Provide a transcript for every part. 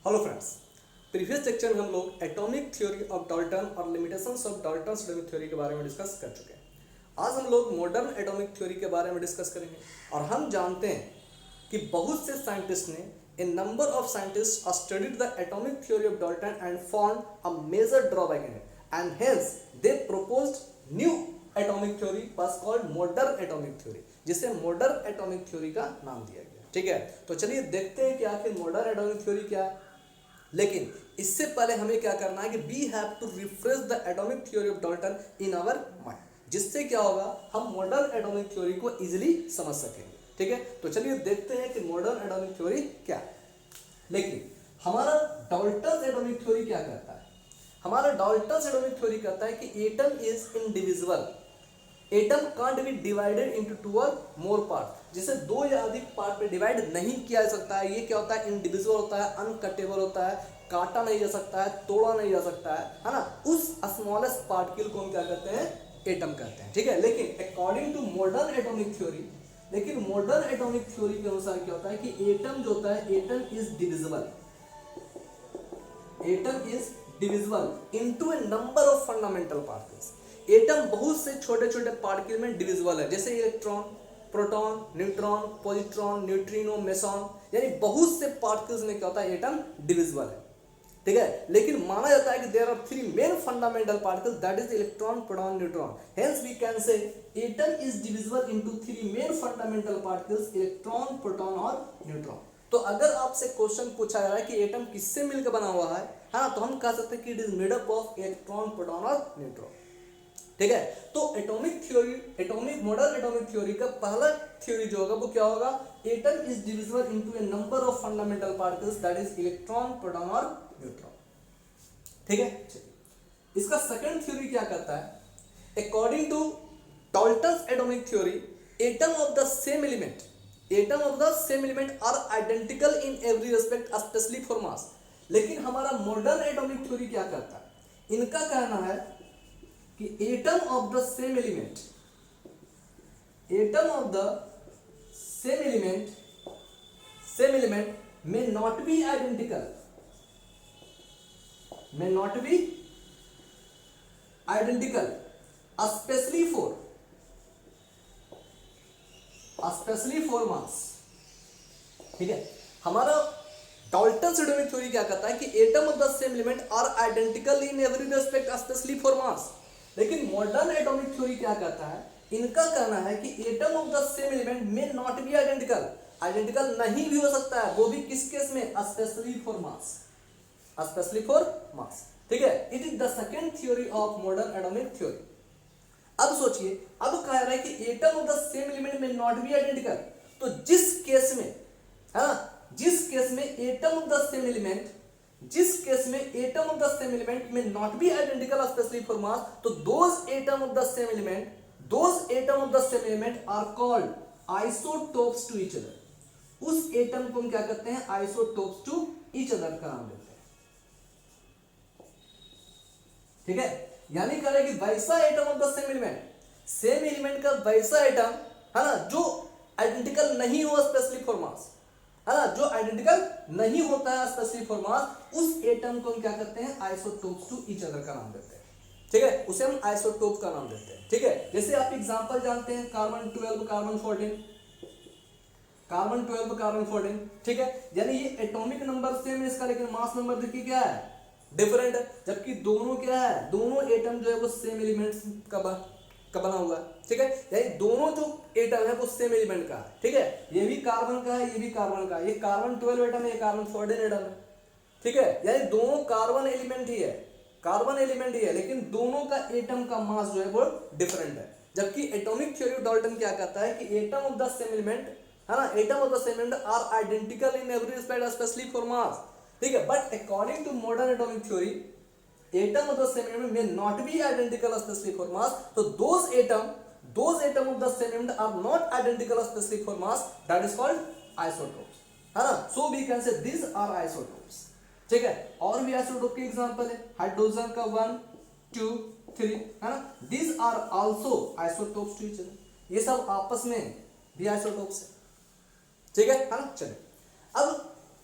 Hello friends, previous lecture में हम लोग एटॉमिक थ्योरी ऑफ डाल्टन और limitations of Dalton's atomic theory के बारे में डिस्कस कर चुके हैं। आज हम लोग मॉडर्न एटॉमिक थ्योरी के बारे में डिस्कस करेंगे और हम जानते हैं कि बहुत से साइंटिस्ट ने a number of scientist studied the atomic theory of Dalton and found a major drawback in it and hence they proposed new atomic theory was called modern atomic theory, जिसे मॉडर्न एटॉमिक थ्योरी का नाम दिया गया। ठीक है, तो चलिए देखते हैं कि आखिर मॉडर्न एटॉमिक थ्योरी क्या है। लेकिन इससे पहले हमें क्या करना है कि we have to refresh the atomic theory of Dalton in our mind, जिससे क्या होगा, हम मॉडर्न एटॉमिक थ्योरी को इजीली समझ सकेंगे। ठीक है, तो चलिए देखते हैं कि मॉडर्न एटॉमिक थ्योरी क्या है। लेकिन हमारा डाल्टन्स एटॉमिक थ्योरी क्या कहता है? हमारा डाल्टन्स एटॉमिक थ्योरी कहता है कि atom is indivisible, atom can't be divided into two और मोर पार्ट, जिसे दो या अधिक पार्ट में डिवाइड नहीं किया जा सकता है। ये क्या होता है? इनडिविजिबल होता है, अनकटेबल होता है, काटा नहीं जा सकता है, तोड़ा नहीं जा सकता है ना। उस स्मॉलेस्ट पार्टिकल को हम क्या कहते हैं? एटम कहते हैं। ठीक है, लेकिन according to modern atomic theory, लेकिन मॉडर्न एटॉमिक थ्योरी के अनुसार क्या होता है कि एटम जो होता है, atom is divisible, atom is divisible into a number of fundamental particles. Atom बहुत से छोटे छोटे पार्टिकल में डिविजिबल है, जैसे electron, proton, neutron, positron, neutrino, meson, यानी बहुत से पार्टिकल्स में क्या होता है? एटम डिविजिबल है। ठीक है, लेकिन माना जाता है कि there are three main fundamental particles, that is electron, proton, neutron. Hence we can say atom is divisible into three main fundamental particles, electron, proton और न्यूट्रॉन। तो अगर आपसे क्वेश्चन पूछा जा रहा है कि एटम किससे मिलकर बना हुआ है ना, तो हम कह सकते हैं कि it is made up of electron, proton और न्यूट्रॉन। ठीक है, तो atomic theory, atomic modern atomic theory का पहला थ्योरी जो होगा वो क्या होगा? Atom is divisible into a number of fundamental particles, that is electron, proton और न्यूट्रॉन। ठीक है, चलिए इसका सेकंड थ्योरी क्या कहता है? According to Dalton's atomic theory, atom of the same element, atom of the same element are identical in every respect specially for mass. लेकिन हमारा मॉडर्न एटॉमिक थ्योरी क्या कहता है? इनका कहना है कि atom of the same element, atom of the same element, same element may not be identical, may not be identical especially for mass। ठीक है, हमारा डाल्टन्स एटॉमिक थ्योरी क्या कहता है कि atom of the same element are identical in every respect specially for mass. लेकिन modern atomic theory क्या कहता है? इनका कहना है कि atom of the same element में नॉट बी आइडेंटिकल, आइडेंटिकल नहीं भी हो सकता है, वो भी किस केस में? Specially for mass, specially for mass. ठीक है, it is the second theory of modern atomic theory. अब सोचिए, अब कह रहा है कि atom of the same element में नॉट बी आइडेंटिकल, तो जिस केस में, है ना, जिस केस में atom of the same element, जिस केस में atom of the same element में not be identical specially for mass, तो those atom of the same element, those atom of the same element are called isotopes to each other. उस atom को हम क्या कहते हैं? Isotopes to each other का नाम देते हैं। ठीक है, यानी कह रहे कि वैसा atom of the same element, same element का वैसा एटम, है ना, जो आइडेंटिकल नहीं हो स्पेशली फॉर मास, है ना, जो आइडेंटिकल नहीं होता है स्पेशली फॉर मास, उस एटम को हम क्या करते हैं? आइसोटोप्स टू ईच अदर का नाम देते हैं। ठीक है, उसे हम आइसोटोप का नाम देते हैं। ठीक है, जैसे आप एग्जांपल जानते हैं, कार्बन 12, कार्बन 14, कार्बन 12, कार्बन 14। ठीक है, यानी ये एटॉमिक नंबर सेम है इसका, लेकिन मास नंबर देखिए क्या है? डिफरेंट है। जबकि दोनों क्या है? दोनों एटम जो है वो सेम एलिमेंट्स का बना हुआ है। ठीक है, यानी दोनों जो एटम है वो सेम एलिमेंट का है। ठीक है, ये भी कार्बन का है, ये भी कार्बन का है, ये कार्बन 12 एटम है, ये कार्बन 14 एटम है। ठीक है, यानी दोनों कार्बन एलिमेंट ही है, कार्बन एलिमेंट ही है, लेकिन दोनों का एटम का मास जो है वो डिफरेंट है। जबकि एटॉमिक थ्योरी ऑफ डाल्टन क्या कहता है कि atom of the same element, है ना, atom of the same element are identical in every respect specially for mass. ठीक है, but according to modern atomic theory, atom of the same element may not be identical especially for mass, so those atom of the same element are not identical especially for mass, that is called isotopes, है ना। so we can say these are isotopes। ठीक है, और भी isotope के example है, hydrogen का 1 2 3, है ना, these are also isotopes to each other, ये सब आपस में भी आइसोटोप्स है। ठीक है ना। चलिए अब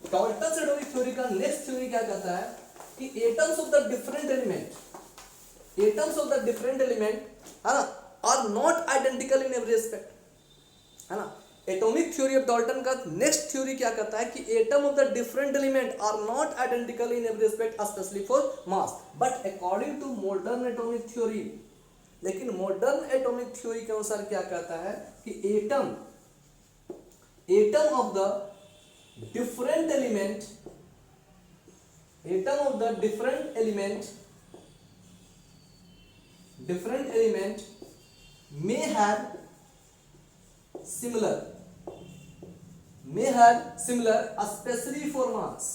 डॉल्टन्स एटॉमिक थ्योरी का नेक्स्ट थ्योरी क्या कहता है कि atoms of the different element है ना are not identical in every aspect, है ना। एटॉमिक थ्योरी ऑफ डाल्टन का नेक्स्ट थ्योरी क्या कहता है कि atom of the different element are not identical in every aspect specially for mass, but according to modern atomic theory, लेकिन modern atomic theory के अनुसार क्या कहता है कि atom of the different element may have similar especially for mass।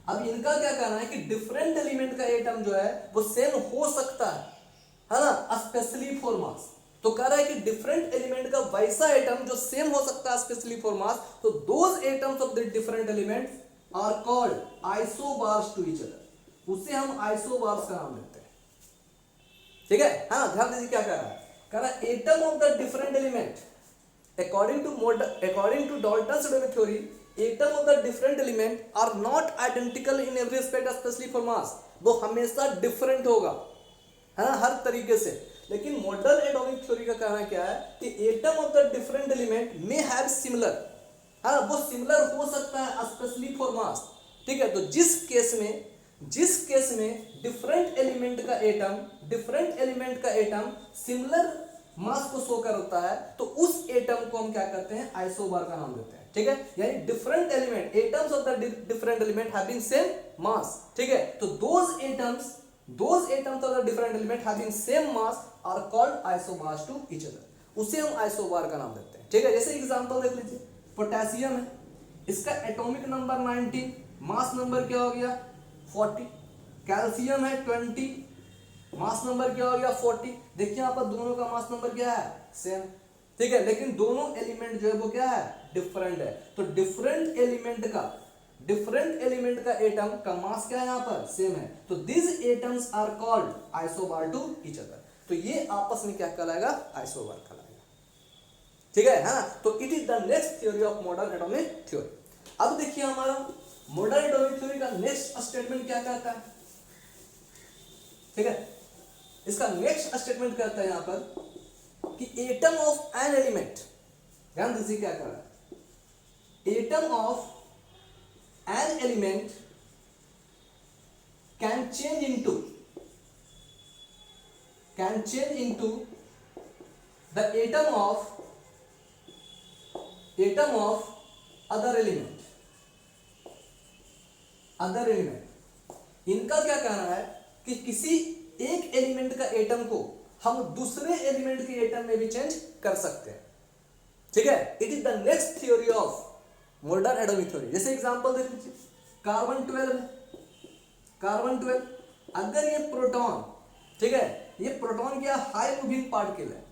अब इनका क्या कहना है कि डिफरेंट एलिमेंट का एटम जो है वो सेम हो सकता है ना, स्पेशली फॉर मास। तो कह रहा है कि डिफरेंट एलिमेंट का वैसा एटम जो सेम हो सकता है स्पेशली फॉर मास, तो those atoms of the different elements are called isobars to each other, उसे हम आइसोबार्स का नाम देते हैं। ठीक है, हाँ ध्यान दीजिए क्या कह रहा है atom of the different element according to Dalton's atomic theory, atom of the different element are not identical in every aspect specially for mass, वो हमेशा डिफरेंट होगा, है ना, हर तरीके से। लेकिन मॉडर्न एटॉमिक थ्योरी का कहना क्या है कि atom of the different element may have similar, हाँ वो सिमिलर हो सकता है स्पेशली फॉर मास। ठीक है, तो जिस केस में डिफरेंट एलिमेंट का एटम सिमिलर मास को शो करता है, तो उस एटम को हम क्या करते हैं, आइसोबार का नाम देते हैं। ठीक है, यानी different element, atoms of the different element having same mass. ठीक है, तो those atoms of the different element having same mass are called isobars to each other, उसे हम आइसोबार का नाम देते हैं। ठीक है, जैसे एग्जांपल देख लीजिए, पोटेशियम है, इसका एटॉमिक नंबर 19, मास नंबर क्या हो गया 40। कैल्शियम है 20, मास नंबर क्या हो गया 40। देखिए यहाँ पर दोनों का मास नंबर क्या है, सेम। ठीक है, लेकिन दोनों एलिमेंट जो है वो क्या है, डिफरेंट है। तो डिफरेंट एलिमेंट का एटम का मास क्या है, यहाँ पर सेम है, तो this atoms are called isobar to each other. तो ये आपस में क्या कहलाएगा, आइसोबार कहलाएगा। ठीक है, हाँ, तो it is the next theory of modern atomic theory. अब देखिए हमारा मॉडर्न एटॉमिक थ्योरी का नेक्स्ट स्टेटमेंट क्या कहता है। ठीक है, इसका नेक्स्ट स्टेटमेंट कहता है यहां पर कि एटम ऑफ एन एलिमेंट, ध्यान दीजिए क्या कह रहा है, atom of an element can change into the atom of other element. इनका क्या कहना है कि किसी एक एलिमेंट का एटम को हम दूसरे एलिमेंट के एटम में भी चेंज कर सकते हैं। ठीक है, it is the next theory of modern atomic theory. जैसे एग्जांपल देख लीजिए, कार्बन 12, अगर ये प्रोटॉन, ठीक है, ये प्रोटॉन क्या हाई मूविंग पार्टिकल है,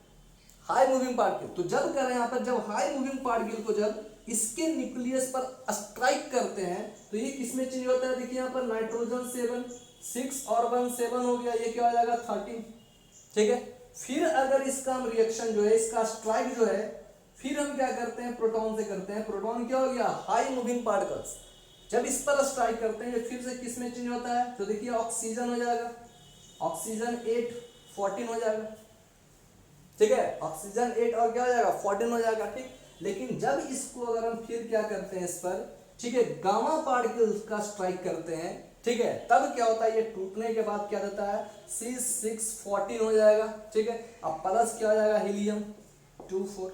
तो जब कर रहे हैं यहाँ पर, जब हाई मूविंग पार्टिकल को जब इसके न्यूक्लियस पर स्ट्राइक करते हैं तो ये किसमें चेंज होता है, देखिए यहाँ पर नाइट्रोजन 7, 6 और 1 7 हो गया, ये क्या हो जाएगा 13। ठीक है, फिर अगर इसका हम रिएक्शन जो है, इसका स्ट्राइक जो है, फिर हम क्या करते हैं, प्रोटॉन से करते हैं। प्रोटॉन क्या हो गया, हाई मूविंग पार्टिकल्स, जब इस पर स्ट्राइक करते हैं फिर से किस में चेंज होता है, तो देखिए ऑक्सीजन हो जाएगा, ऑक्सीजन 8 14 हो जाएगा। ठीक है, ऑक्सीजन 8 और क्या हो जाएगा 14 हो जाएगा। ठीक, लेकिन जब इसको अगर हम फिर क्या करते हैं इस पर, ठीक है, गामा पार्टिकल्स का स्ट्राइक करते हैं, ठीक है, तब क्या होता है, ये टूटने के बाद क्या देता है, C6 14 हो जाएगा। ठीक है, अब प्लस क्या हो जाएगा, हीलियम 2 4।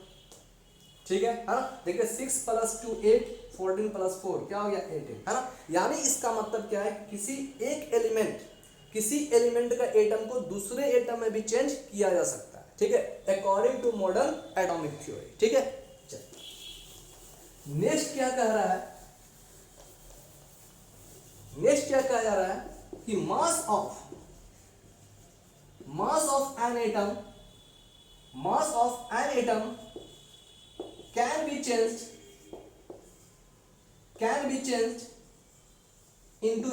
ठीक है ना, देखिए 6 + 2 8, 14 + 4 क्या हो गया 8, है ना। यानी इसका मतलब क्या है, किसी एलिमेंट का एटम को दूसरे एटम में भी चेंज किया जा सकता है। ठीक है, according to modern atomic theory. ठीक है, नेक्स्ट क्या कह रहा है, नेक्स्ट क्या कहा जा रहा है कि mass of an atom can be changed into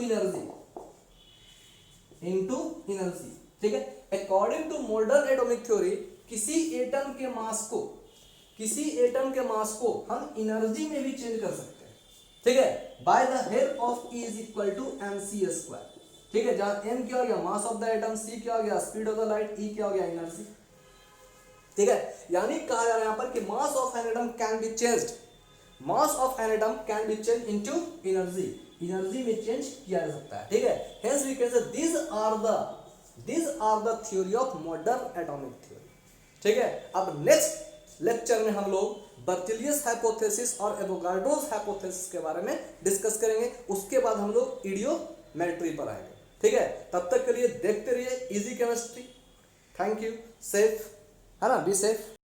energy। ठीक है, according to modern atomic theory, किसी एटम के मास को किसी एटम के मास को हम एनर्जी में भी चेंज कर सकते हैं, ठीक है, by the help of E is equal to mc², ठीक है, जहां m क्या हो गया mass of the atom, c क्या हो गया speed of the light, E क्या हो गया एनर्जी, ठीक है। यानी कहा जा रहा है यहां पर कि mass of an atom can be changed, mass of an atom can be change into energy, energy में चेंज किया जा सकता है, ठीक है। Hence we can say these are the theory of modern atomic theory, ठीक है। अब नेक्स्ट लेक्चर में हम लोग बर्टोलियस हाइपोथेसिस और एवोगाड्रोस हाइपोथेसिस के बारे में डिस्कस करेंगे, उसके बाद हम लोग इडियोमेट्री पर आएंगे, ठीक है। तब तक के लिए देखते रहिए easy chemistry. Thank you, safe है ना, बी सेफ।